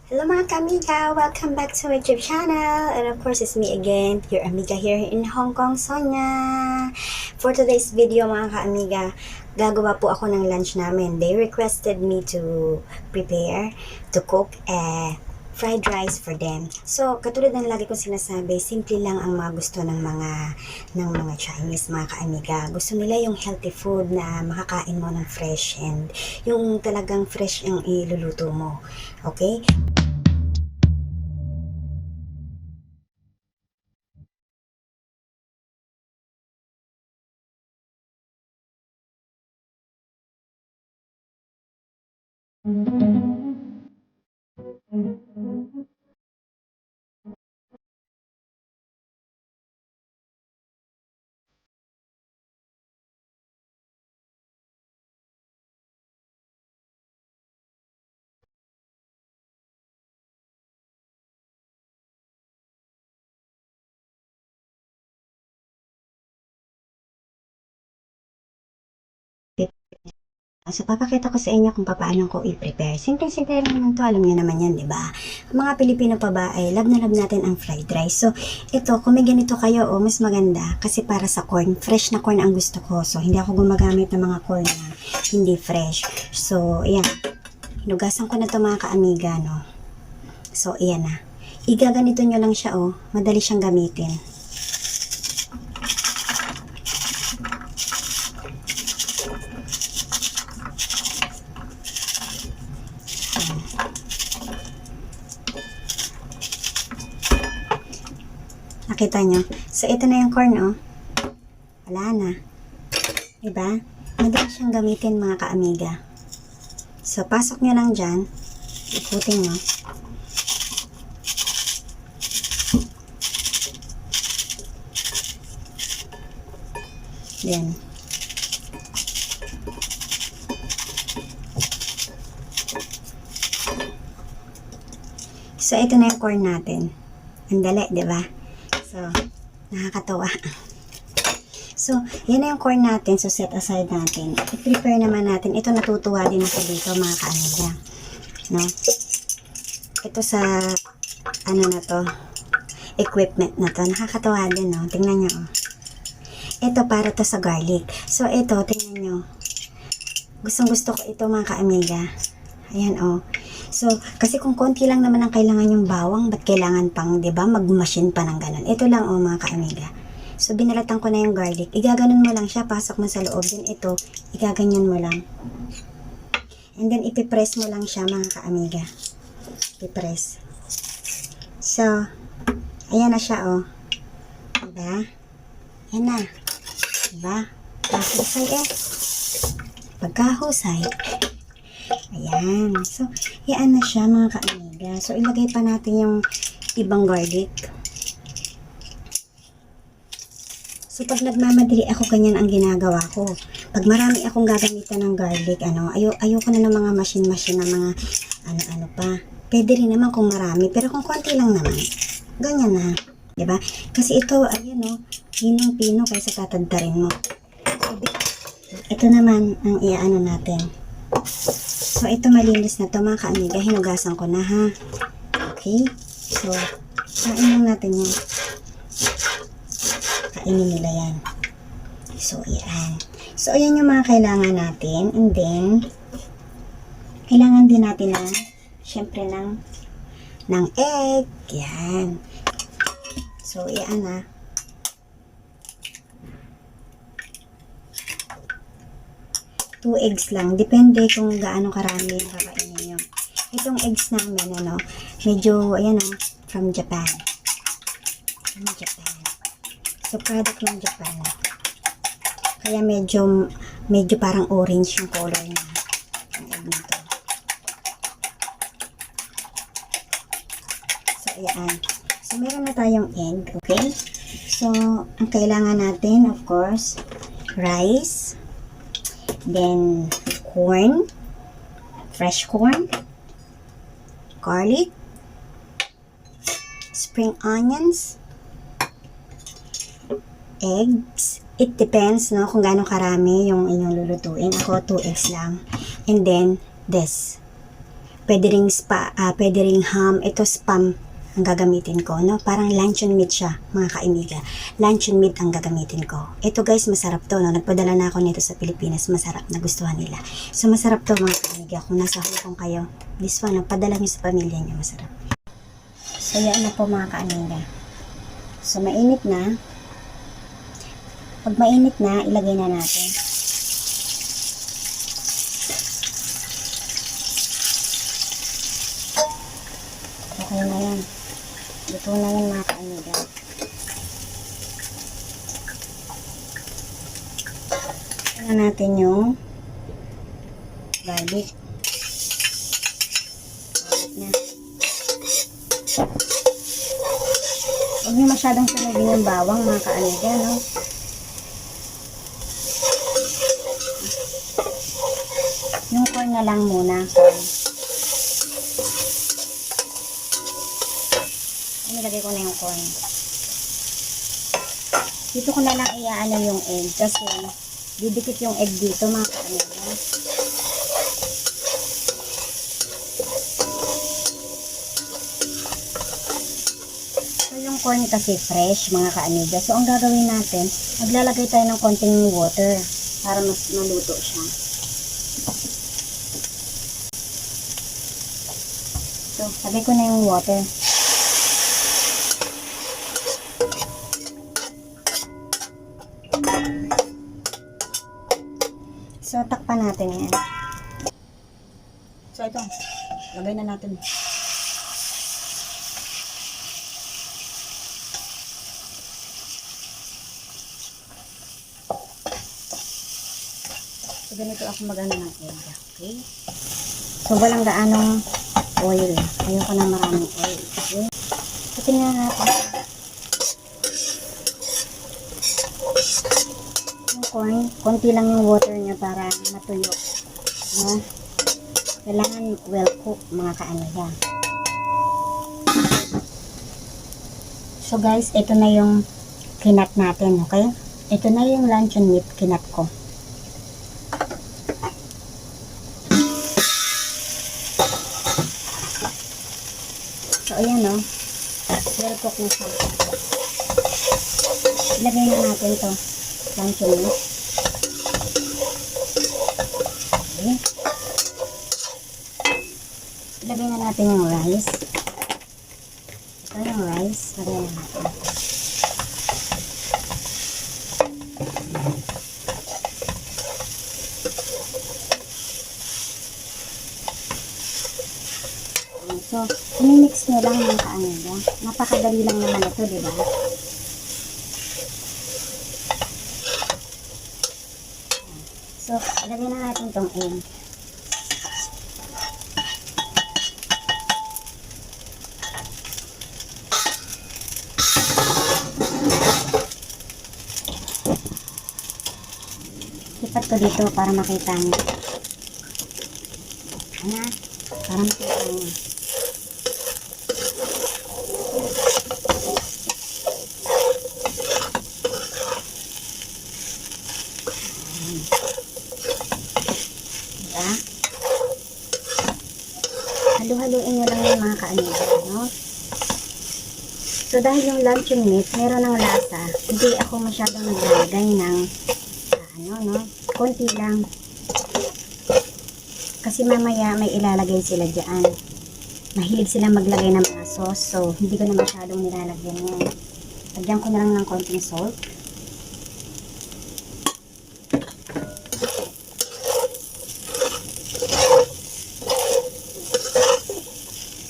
Hello mga ka-amiga! Welcome back to my YouTube channel. And of course, it's me again, your amiga here in Hong Kong, Sonia. For today's video mga ka-amiga, gagawa po ako ng lunch namin. They requested me to prepare, to cook fried rice for them. So, katulad ng lagi kong sinasabi, simple lang ang mga gusto ng mga Chinese, mga ka-amiga. Gusto nila yung healthy food na makakain mo ng fresh and yung talagang fresh ang iluluto mo. Okay? So, papakita ko sa inyo kung paano ko i-prepare. Simple-simple lang naman to. Alam niyo naman yan, di ba? Mga Pilipino pa ba, ay love na love natin ang fried rice. So, ito, kung may ganito kayo, mas maganda. Kasi para sa corn, fresh na corn ang gusto ko. So, hindi ako gumagamit ng mga corn na hindi fresh. So, ayan. Hinugasan ko na to mga ka-amiga, no? So, ayan na. Igaganito nyo lang siya, Madali siyang gamitin. Nakita nyo? So, ito na yung corn, Wala na. Diba? Madali siyang gamitin, mga ka-amiga. So, pasok nyo lang dyan. Ikutin nyo. Then, so, ito na yung corn natin. Ang dali, diba? So, nakakatawa. So, yan na yung corn natin. So, set aside natin. I-prepare naman natin. Ito natutuwa din ako dito, mga ka-amiga. No? Ito sa, na to, equipment na to. Nakakatawa din, no? Tingnan nyo, Ito, para to sa garlic. So, ito, tingnan nyo. Gustong-gusto ko ito, mga ka-amiga. Ayan, So, kasi kung konti lang naman ang kailangan yung bawang, ba't kailangan pang, di ba, mag-machine pa ng ganun. Ito lang, mga ka-amiga. So, binalatan ko na yung garlic. Igaganon mo lang siya, pasok mo sa loob. Then, ito, igaganyan mo lang. And then, ipipress mo lang siya, mga ka-amiga. Ipipress. So, ayan na siya, Diba? Ayan na. Diba? Pagkahusay Pagkahusay. Ayan. So, yan na siya, mga ka-amiga. So, ilagay pa natin yung ibang garlic. So, pag nagmamadali ako, ganyan ang ginagawa ko. Pag marami akong gagamitan ng garlic, ayoko na ng mga machine-machine na mga ano-ano pa. Pwede rin naman kung marami, pero kung konti lang naman, ganyan na. Diba? Kasi ito, ayan, pinong-pino kaysa tatadtarin mo. So, ito naman ang iaano natin. So, ito malinis na to, mga ka-amiga. Hinugasan ko na, ha? Okay? So, kain lang natin yan. Kainin nila yan. So, yan. So, ayan yung mga kailangan natin. And then, kailangan din natin syempre, ng egg. Yan. So, yan, 2 eggs lang. Depende kung gaano karami yung kakainin nyo. Itong eggs namin, medyo, ayan, from Japan. From Japan. So, product ng Japan. Kaya medyo parang orange yung color niya. Ang egg nito. So, ayan. So, meron na tayong egg, okay? So, ang kailangan natin, of course, rice, then corn, fresh corn, garlic, spring onions, eggs. It depends, kung gaano karami yung inyong lulutuin. Ako, 2 eggs lang. And then, this. pwede ring ham. Ito spam ang gagamitin ko, no? Parang luncheon meat siya, mga kaimiga. Luncheon meat ang gagamitin ko. Ito guys, masarap to, no? Nagpadala na ako nito sa Pilipinas, masarap, nagustuhan nila. So, masarap to mga kaimiga. Kung nasa Hong Kong kayo, this one, padala nyo sa pamilya nyo, masarap. So, yan na po mga kaimiga. So, mainit na. Pag mainit na, ilagay na natin. Okay na yan. Luto na yan mga kaamiga. Tingnan natin yung garlic. Na. Huwag nyo masyadong sunugin yung bawang mga kaamiga, no? Yung corn na lang muna. Nilagay ko na yung corn. Dito ko na lang iaano yung egg kasi didikit yung egg dito mga kaamiga. So yung corn kasi fresh mga kaamiga. So ang gagawin natin, maglalagay tayo ng konting water para mas maluto siya. So lagay ko na yung water. So, takpan natin yan. So, ito. Lagay na natin. So, ganito ako mag-ano ng egg. Okay? So, walang gaanong oil. Ayoko na maraming oil. Okay? So, tingnan natin. Corn, konti lang yung water niya para matuyo. No? Kailangan well cook mga kaamiga. So guys, ito na yung kinat natin, okay? Ito na yung luncheon meat kinat ko. So ayan no, well cook na siya. Ilagay na natin to. Luncheon meat. Okay. Ilagay na natin yung rice. Ito yung rice. Lagay na natin. So, i-mix nyo lang mga kaamiga. Napakadali lang naman ito, di ba? So, ilagay na natin itong egg. Lipat ko dito para makita nyo. Ayan, para makita nyo. Halu-haluin nyo lang yung mga kaamiga, no? So, dahil yung luncheon meat, meron ng lasa, hindi ako masyadong naglalagay ng, no? Konti lang. Kasi mamaya may ilalagay sila dyan. Mahilig sila maglagay ng mga sauce, so hindi ko na masyadong nilalagyan yan. Lagyan ko na lang ng konting salt.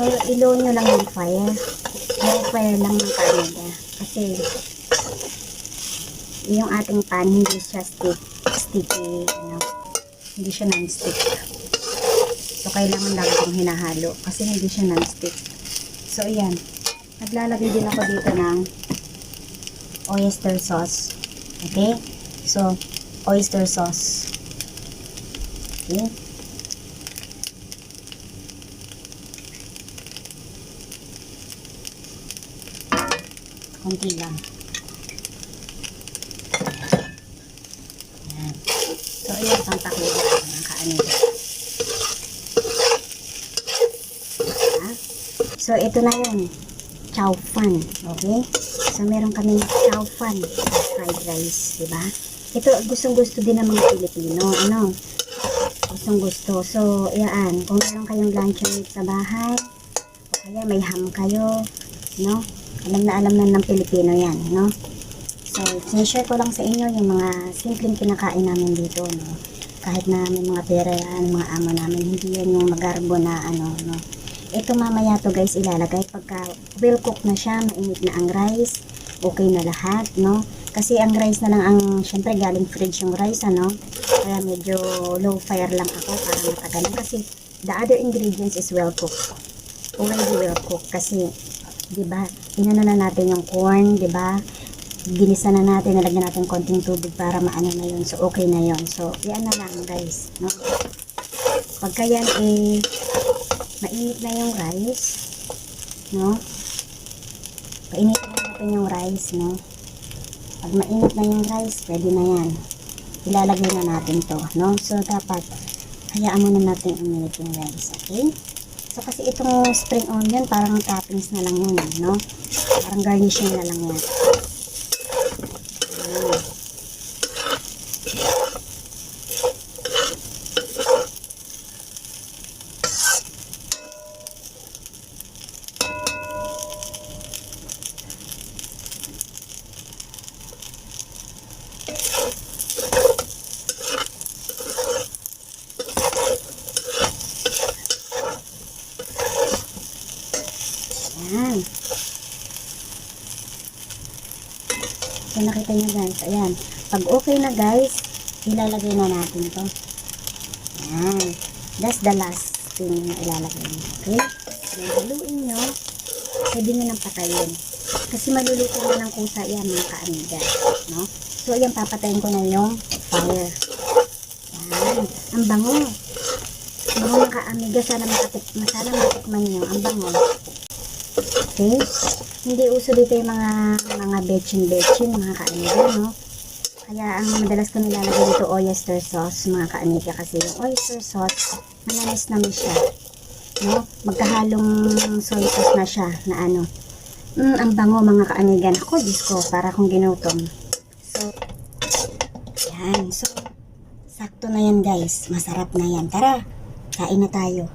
So, ilo nyo lang yung fire. Low fire lang ng kaamiga. Kasi, yung ating pan, hindi siya sticky, hindi siya non-stick. So, kailangan lang itong hinahalo. Kasi hindi siya non-stick. So, ayan. Naglalagay din ako dito ng oyster sauce. Okay? So, oyster sauce. Okay? Konti lang. Ayan. So, ayan, pang taklihan ng kaaniba. So, ito na yun. Chow fan. Okay? So, meron kami chow fan fried rice. Diba? Ito, gustong-gusto din ng mga Pilipino. Ano? Gustong-gusto. So, yan. Kung meron kayong luncheon meat sa bahay, o kaya may ham kayo, no? Alam na ng Pilipino yan, no? So, sinishare ko lang sa inyo yung mga simpleng kinakain namin dito, no? Kahit na may mga pera yan, mga amo namin, hindi yan yung magarbo na ano, no? Ito mamaya to guys, ilalagay pagka well cooked na siya, mainit na ang rice, okay na lahat, no? Kasi ang rice na lang ang, syempre galing fridge yung rice, ano? Kaya medyo low fire lang ako para matagalan. Kasi the other ingredients is well cooked. Already well cooked. Kasi, di ba, inano na natin yung corn, di ba? Ginisa na natin, nalagyan natin konting tubig para maano na yun. So, okay na yun. So, yan na lang guys, no? Pagka yan, mainit na yung rice, no? Painitin na natin yung rice, no? Pag mainit na yung rice, pwede na yan. Ilalagay na natin to, no? So, dapat, hayaan muna natin uminit yung rice, okay? So, kasi itong spring onion, parang toppings na lang yan, no? Parang garnishing na lang yan. Ayan. So, nakita nyo guys. Ayan. Pag okay na guys, ilalagay na natin to. Ayan. That's the last thing na ilalagay nyo. Okay? So, haluin nyo. Pwede nyo nang patayin. Kasi maluluto na ng kusa yan mga kaamiga. No? So, ayan, papatayin ko na yung fire. Ayan. Ang bango. Bango mga kaamiga. Sana matikman nyo. Ang bango. Okay? Hindi uso dito yung mga betchin, mga kaaniga, no? Kaya ang madalas ko nilalagay dito oyster sauce, mga kaaniga, kasi yung oyster sauce, manamis-namis siya, no? Magkahalong soy sauce na siya, na ano. Ang bango, mga kaaniga. Ako, Diyos ko, para kong ginutom. So, yan. So, sakto na yan, guys. Masarap na yan. Tara, kain na tayo.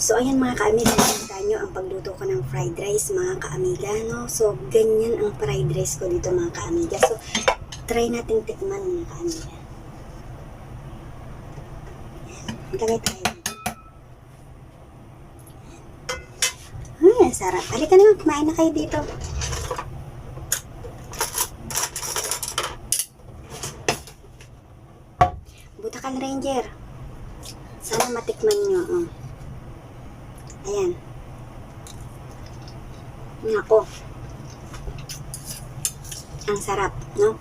So, ayan mga kaamiga, nakita nyo ang pagluto ko ng fried rice, mga kaamiga, no? So, ganyan ang fried rice ko dito, mga kaamiga. So, try nating tikman, mga kaamiga. Magkagay tayo. Sarap. Halika naman, kumain na kayo dito. Butakan Ranger. Sana matikman nyo, oh. Ayan. Nako. Ang sarap, no?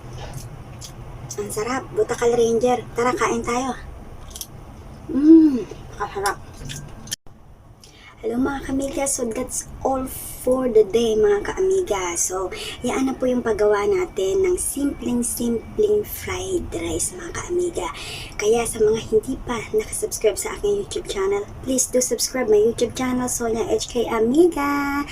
Ang sarap. Butakal Ranger. Tara, kain tayo. Nakasarap. Hello mga kaamiga. So, that's all for the day, mga kaamiga. So, yan na po yung paggawa natin ng simpleng fried rice, mga kaamiga. Kaya sa mga hindi pa nakasubscribe sa aking YouTube channel, please do subscribe my YouTube channel, Sonia HK Amiga.